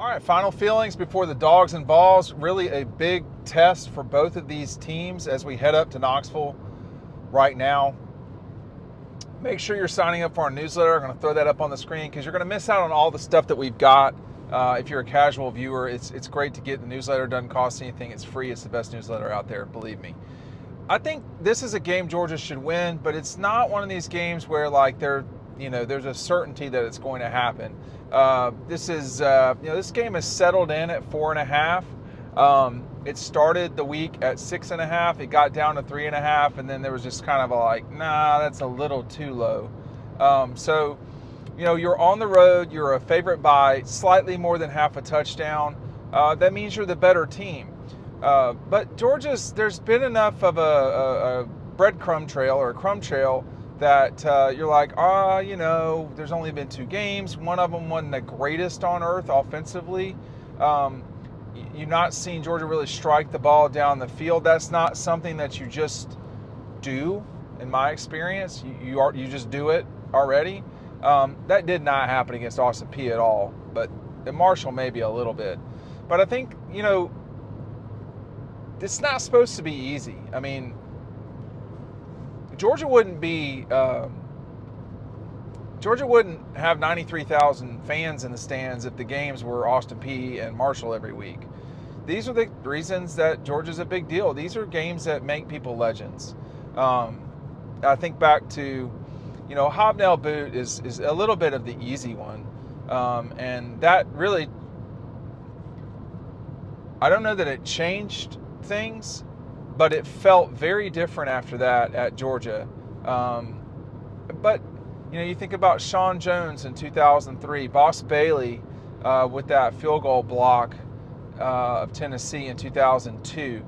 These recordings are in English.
All right, final feelings before the Dogs and Balls. Really a big test for both of these teams as we head up to Knoxville right now. Make sure you're signing up for our newsletter. I'm going to throw that up on the screen because you're going to miss out on all the stuff that we've got. If you're a casual viewer, it's great to get the newsletter. It doesn't cost anything. It's free. It's the best newsletter out there, believe me. I think this is a game Georgia should win, but it's not one of these games where like there's a certainty that it's going to happen. This game is settled in at 4.5. It started the week at 6.5. It got down to 3.5, and then there was just kind of that's a little too low. You're on the road. You're a favorite by slightly more than half a touchdown. That means you're the better team. But there's been enough of a breadcrumb trail or a crumb trail that you're like, there's only been 2 games. One of them wasn't the greatest on earth offensively. You've not seen Georgia really strike the ball down the field. That's not something that you just do, in my experience. You just do it already. That did not happen against Austin Peay at all, but at Marshall maybe a little bit. But I think, it's not supposed to be easy. I mean, Georgia wouldn't have 93,000 fans in the stands if the games were Austin Peay and Marshall every week. These are the reasons that Georgia's a big deal. These are games that make people legends. I think back to, Hobnail Boot is a little bit of the easy one. And that really, I don't know that it changed things, but it felt very different after that at Georgia. But you think about Sean Jones in 2003, Boss Bailey with that field goal block of Tennessee in 2002.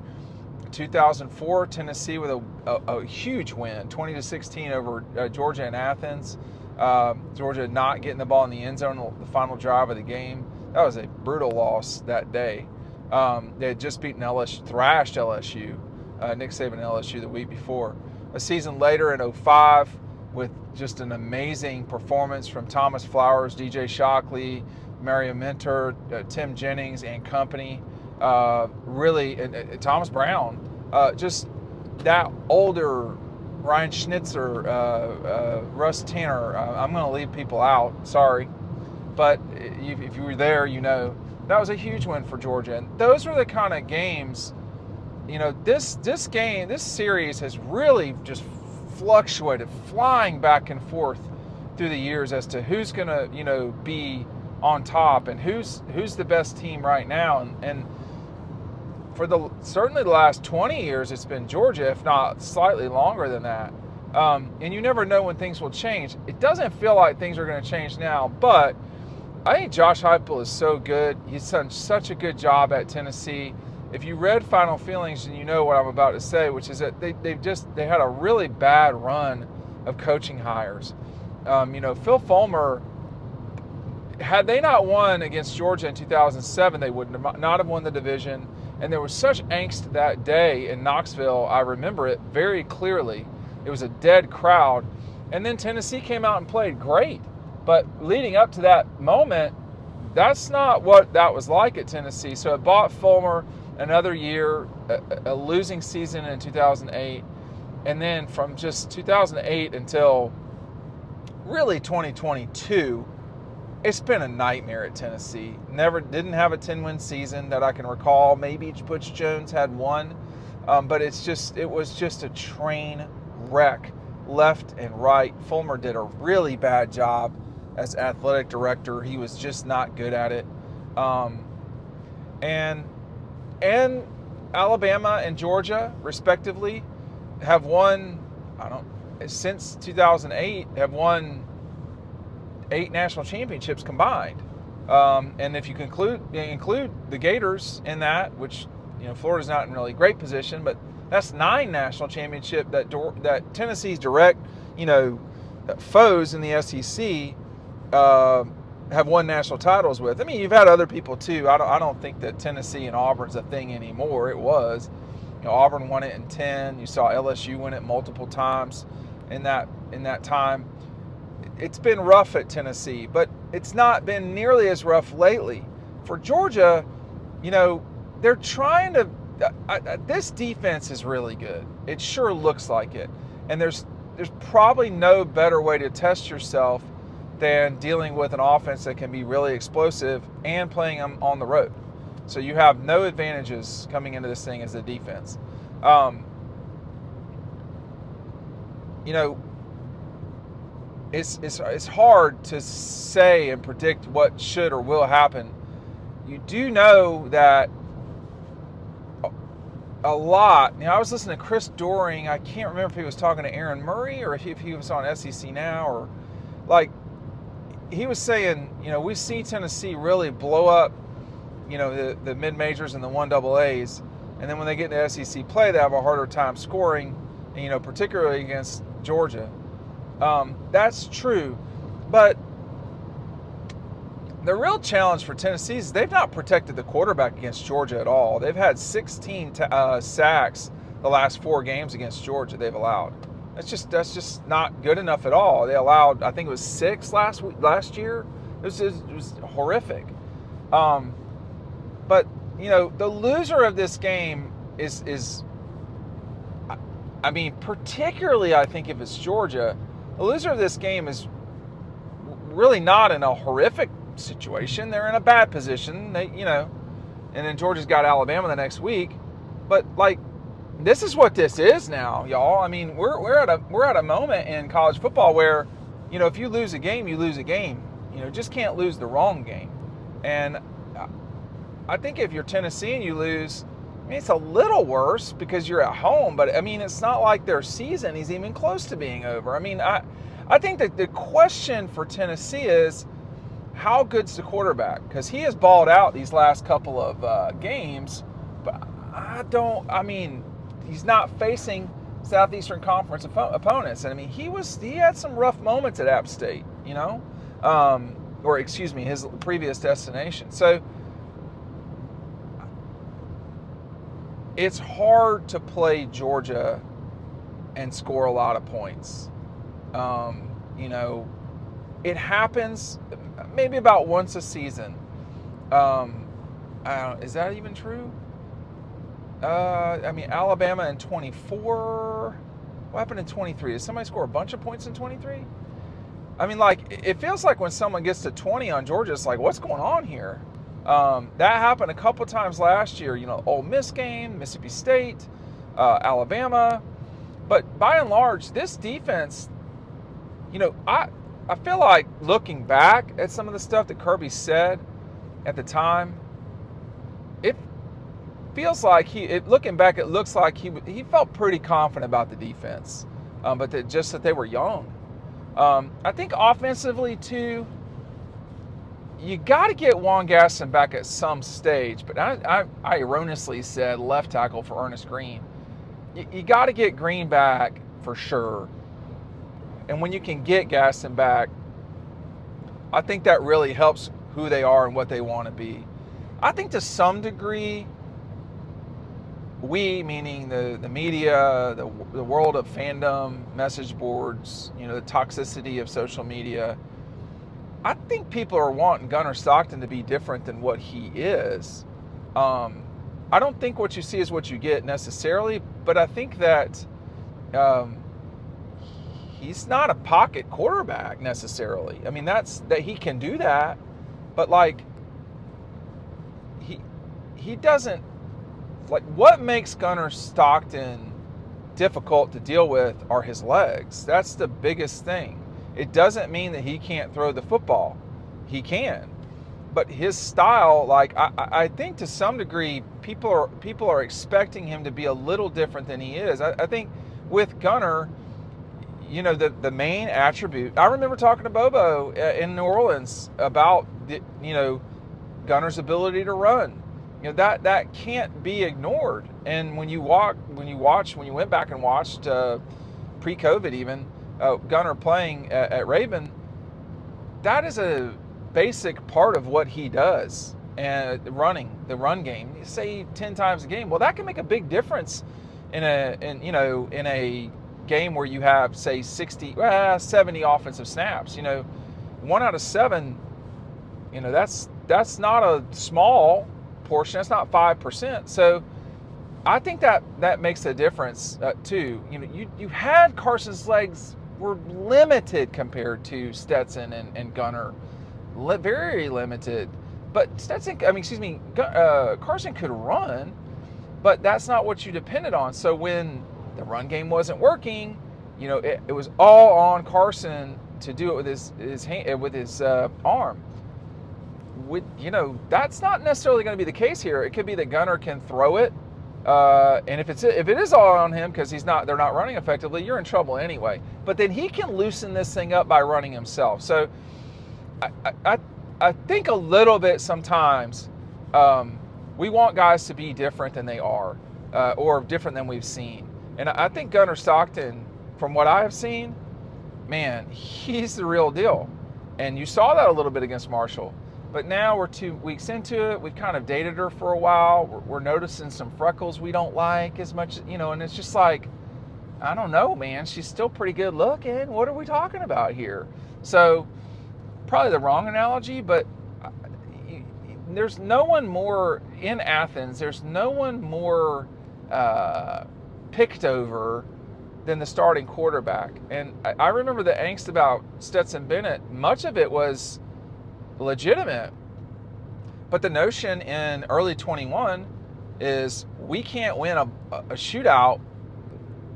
2004, Tennessee with a huge win, 20-16 over Georgia in Athens. Georgia not getting the ball in the end zone on the final drive of the game. That was a brutal loss that day. They had just beaten LSU, thrashed LSU, Nick Saban LSU the week before. A season later in 2005 with just an amazing performance from Thomas Flowers, DJ Shockley, Mario Mentor, Tim Jennings and company. And Thomas Brown, just that older Ryan Schnitzer, Russ Tanner. I'm going to leave people out, sorry. But if you were there, that was a huge win for Georgia. And those were the kind of games, this series has really just fluctuated, flying back and forth through the years as to who's going to, be on top and who's the best team right now. And for certainly the last 20 years, it's been Georgia, if not slightly longer than that. And you never know when things will change. It doesn't feel like things are going to change now, but I think Josh Heupel is so good. He's done such a good job at Tennessee. If you read Final Feelings, and you know what I'm about to say, which is that they had a really bad run of coaching hires. Phil Fulmer, had they not won against Georgia in 2007, they would not have won the division. And there was such angst that day in Knoxville. I remember it very clearly. It was a dead crowd. And then Tennessee came out and played great. But leading up to that moment, that's not what that was like at Tennessee. So it bought Fulmer another year, a losing season in 2008. And then from just 2008 until really 2022, it's been a nightmare at Tennessee. Didn't have a 10-win season that I can recall. Maybe Butch Jones had one. But it was just a train wreck left and right. Fulmer did a really bad job as athletic director. He was just not good at it. And Alabama and Georgia, respectively, have won, since 2008, have won 8 national championships combined. And if you include the Gators in that, which, Florida's not in really great position, but that's 9 national championships that Tennessee's direct, foes in the SEC have won national titles with. I mean, you've had other people too. I don't think that Tennessee and Auburn's a thing anymore. It was. Auburn won it in 10. You saw LSU win it multiple times in that time. It's been rough at Tennessee, but it's not been nearly as rough lately. for Georgia, they're trying to. This defense is really good. It sure looks like it, and there's probably no better way to test yourself than dealing with an offense that can be really explosive and playing them on the road. So you have no advantages coming into this thing as a defense. It's hard to say and predict what should or will happen. You do know that a lot. I was listening to Chris Doering. I can't remember if he was talking to Aaron Murray or if he was on SEC Now, or he was saying, we see Tennessee really blow up, the mid-majors and the 1AAs, and then when they get into SEC play, they have a harder time scoring, particularly against Georgia. That's true, but the real challenge for Tennessee is they've not protected the quarterback against Georgia at all. They've had 16 sacks the last 4 games against Georgia they've allowed. That's just not good enough at all. They allowed, I think it was 6 last year. It was horrific. But the loser of this game is particularly I think if it's Georgia, the loser of this game is really not in a horrific situation. They're in a bad position. And then Georgia's got Alabama the next week. But this is what this is now, y'all. We're at a moment in college football where, if you lose a game, you lose a game. Just can't lose the wrong game. And I think if you're Tennessee and you lose, it's a little worse because you're at home, but it's not like their season is even close to being over. I think that the question for Tennessee is, how good's the quarterback? Because he has balled out these last couple of games, but he's not facing Southeastern Conference opponents. And he had some rough moments at App State, his previous destination. So it's hard to play Georgia and score a lot of points. It happens maybe about once a season. Is that even true? Alabama in 24. What happened in 23? Did somebody score a bunch of points in 23? It feels like when someone gets to 20 on Georgia, it's like, what's going on here? That happened a couple times last year. Ole Miss game, Mississippi State, Alabama. But by and large, this defense, I feel like looking back at some of the stuff that Kirby said at the time, it feels like looking back, it looks like he felt pretty confident about the defense, but that they were young. I think offensively too, you got to get Juan Gaston back at some stage, but I erroneously said left tackle for Ernest Green. You got to get Green back for sure. And when you can get Gaston back, I think that really helps who they are and what they want to be. I think to some degree, we, meaning the media, the world of fandom, message boards, the toxicity of social media, I think people are wanting Gunnar Stockton to be different than what he is. I don't think what you see is what you get necessarily, but I think that he's not a pocket quarterback necessarily. That he can do that, but he doesn't. What makes Gunnar Stockton difficult to deal with are his legs. That's the biggest thing. It doesn't mean that he can't throw the football. He can. But his style, I think to some degree, people are expecting him to be a little different than he is. I think with Gunnar, the main attribute, I remember talking to Bobo in New Orleans about Gunnar's ability to run. That can't be ignored. And when you went back and watched pre-COVID even Gunnar playing at Raven, that is a basic part of what he does. And the run game, you say 10 times a game. Well, that can make a big difference in a game where you have, say, 70 offensive snaps. 1 out of 7 That's not a small portion. That's not 5%. So I think that makes a difference too. You had Carson's legs were limited compared to Stetson and Gunnar, very limited. But Carson could run, but that's not what you depended on. So when the run game wasn't working, it was all on Carson to do it with his hand, with his arm. That's not necessarily going to be the case here. It could be that Gunnar can throw it, and if it is all on him because they're not running effectively, you're in trouble anyway. But then he can loosen this thing up by running himself. So I think a little bit sometimes we want guys to be different than they are, or different than we've seen. And I think Gunnar Stockton, from what I have seen, man, he's the real deal. And you saw that a little bit against Marshall. But now we're 2 weeks into it. We've kind of dated her for a while. We're noticing some freckles we don't like as much, and it's just like, I don't know, man. She's still pretty good looking. What are we talking about here? So probably the wrong analogy, but there's no one more in Athens. There's no one more picked over than the starting quarterback. And I remember the angst about Stetson Bennett. Much of it was legitimate, but the notion in early 21 is we can't win a shootout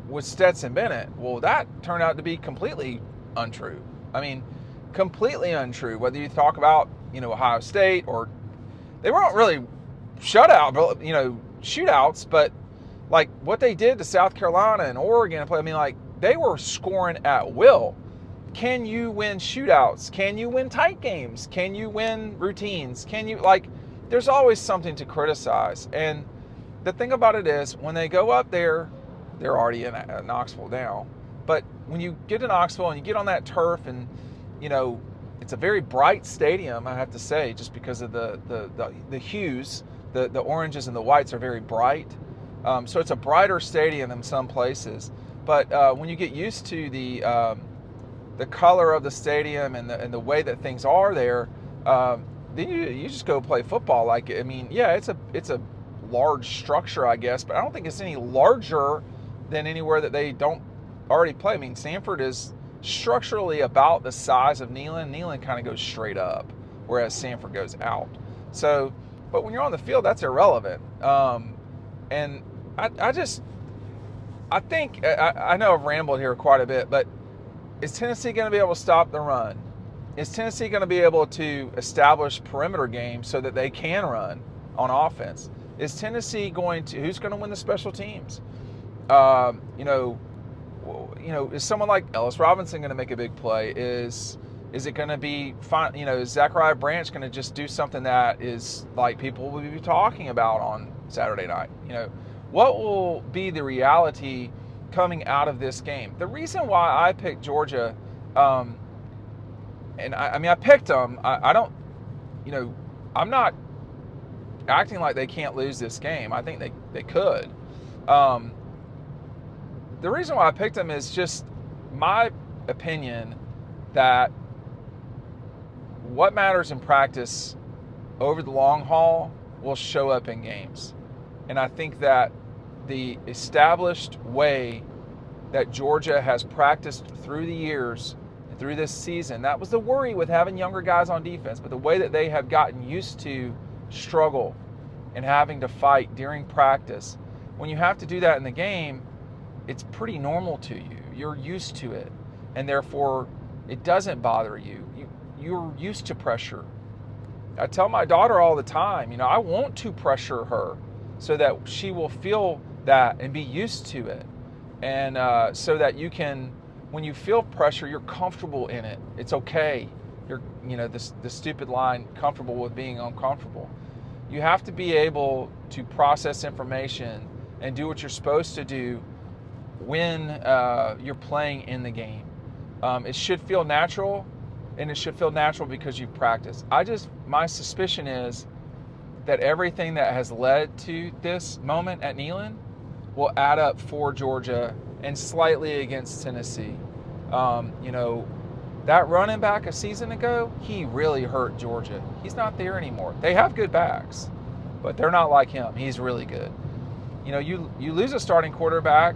with Stetson Bennett. Well, that turned out to be completely untrue. I mean, completely untrue. Whether you talk about Ohio State, or they weren't really shootouts, but like what they did to South Carolina and Oregon, they were scoring at will. Can you win shootouts? Can you win tight games? Can you win routines? There's always something to criticize. And the thing about it is, when they go up there, they're already in Knoxville now. But when you get to Knoxville and you get on that turf, and it's a very bright stadium, I have to say, just because of the hues, the oranges and the whites are very bright. So it's a brighter stadium than some places. But when you get used to the color of the stadium and the way that things are there, then you just go play football. It's a large structure, I guess, but I don't think it's any larger than anywhere that they don't already play. Sanford is structurally about the size of Neyland. Neyland kind of goes straight up, whereas Sanford goes out. So, but when you're on the field, that's irrelevant. And I think I know I've rambled here quite a bit, but is Tennessee going to be able to stop the run? Is Tennessee going to be able to establish perimeter games so that they can run on offense? Is Tennessee who's going to win the special teams? Is someone like Ellis Robinson going to make a big play? Is it going to be fine? Is Zachariah Branch going to just do something that is like people will be talking about on Saturday night? What will be the reality coming out of this game? The reason why I picked Georgia, and I picked them. I don't, I'm not acting like they can't lose this game. I think they could. The reason why I picked them is just my opinion that what matters in practice over the long haul will show up in games. And I think that the established way that Georgia has practiced through the years and through this season, that was the worry with having younger guys on defense, but the way that they have gotten used to struggle and having to fight during practice, when you have to do that in the game, it's pretty normal to you. You're used to it, and therefore it doesn't bother you. You're used to pressure. I tell my daughter all the time, I want to pressure her so that she will feel that and be used to it. And so that you can, when you feel pressure, you're comfortable in it. It's okay. You're, the stupid line, comfortable with being uncomfortable. You have to be able to process information and do what you're supposed to do when you're playing in the game. It should feel natural, and it should feel natural because you've practiced. My suspicion is that everything that has led to this moment at Neyland will add up for Georgia and slightly against Tennessee. That running back a season ago, he really hurt Georgia. He's not there anymore. They have good backs, but they're not like him. He's really good. You know, you lose a starting quarterback.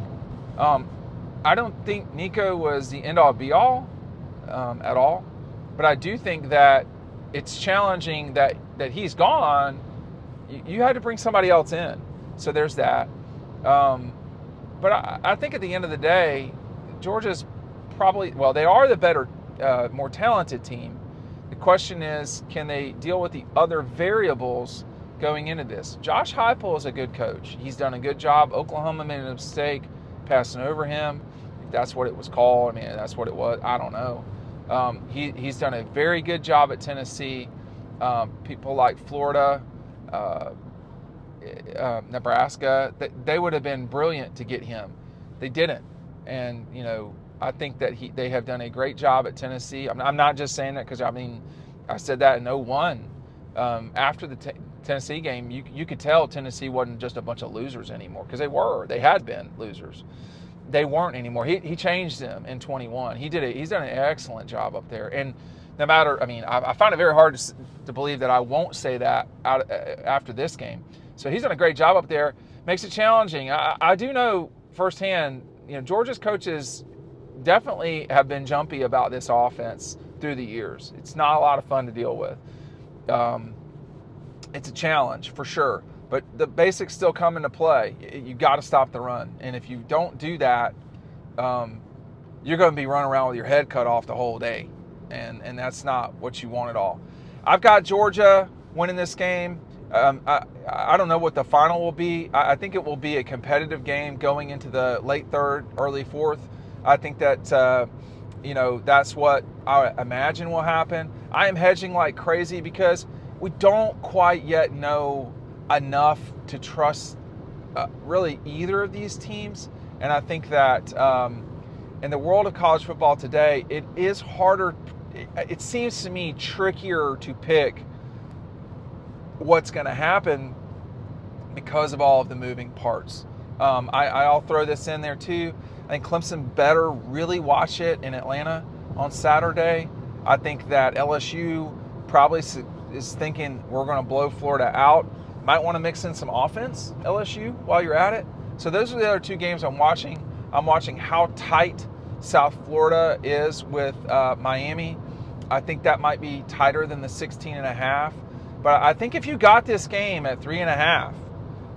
I don't think Nico was the end-all be-all at all, but I do think that it's challenging that he's gone. You had to bring somebody else in, so there's that. But I think at the end of the day, Georgia's probably, well, they are the better, more talented team. The question is, can they deal with the other variables going into this? Josh Heupel is a good coach. He's done a good job. Oklahoma made a mistake passing over him. If that's what it was called. I mean, that's what it was. I don't know. He's done a very good job at Tennessee. People like Florida, Nebraska, they would have been brilliant to get him. They didn't. And, you know, I think that they have done a great job at Tennessee. I'm not just saying that because, I mean, I said that in 2001. After the Tennessee game, you could tell Tennessee wasn't just a bunch of losers anymore, because they were. They had been losers. They weren't anymore. He changed them in 21. He's done an excellent job up there. And no matter, I mean, I find it very hard to believe that I won't say that after this game. So he's done a great job up there. Makes it challenging. I do know firsthand, you know, Georgia's coaches definitely have been jumpy about this offense through the years. It's not a lot of fun to deal with. It's a challenge for sure, but the basics still come into play. You got to stop the run, and if you don't do that, you're going to be running around with your head cut off the whole day, and that's not what you want at all. I've got Georgia winning this game. I don't know what the final will be. I think it will be a competitive game going into the late third, early fourth. I think that, you know, that's what I imagine will happen. I am hedging like crazy because we don't quite yet know enough to trust really either of these teams. And I think that in the world of college football today, it is harder. It seems to me trickier to pick what's going to happen because of all of the moving parts. I'll throw this in there too. I think Clemson better really watch it in Atlanta on Saturday. I think that LSU probably is thinking we're going to blow Florida out. Might want to mix in some offense, LSU, while you're at it. So those are the other two games I'm watching. I'm watching how tight South Florida is with Miami. I think that might be tighter than the 16.5. But I think if you got this game at 3.5,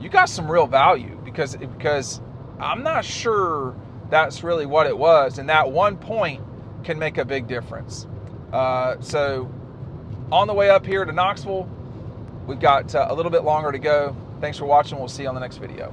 you got some real value because I'm not sure that's really what it was. And that 1 point can make a big difference. So on the way up here to Knoxville, we've got a little bit longer to go. Thanks for watching. We'll see you on the next video.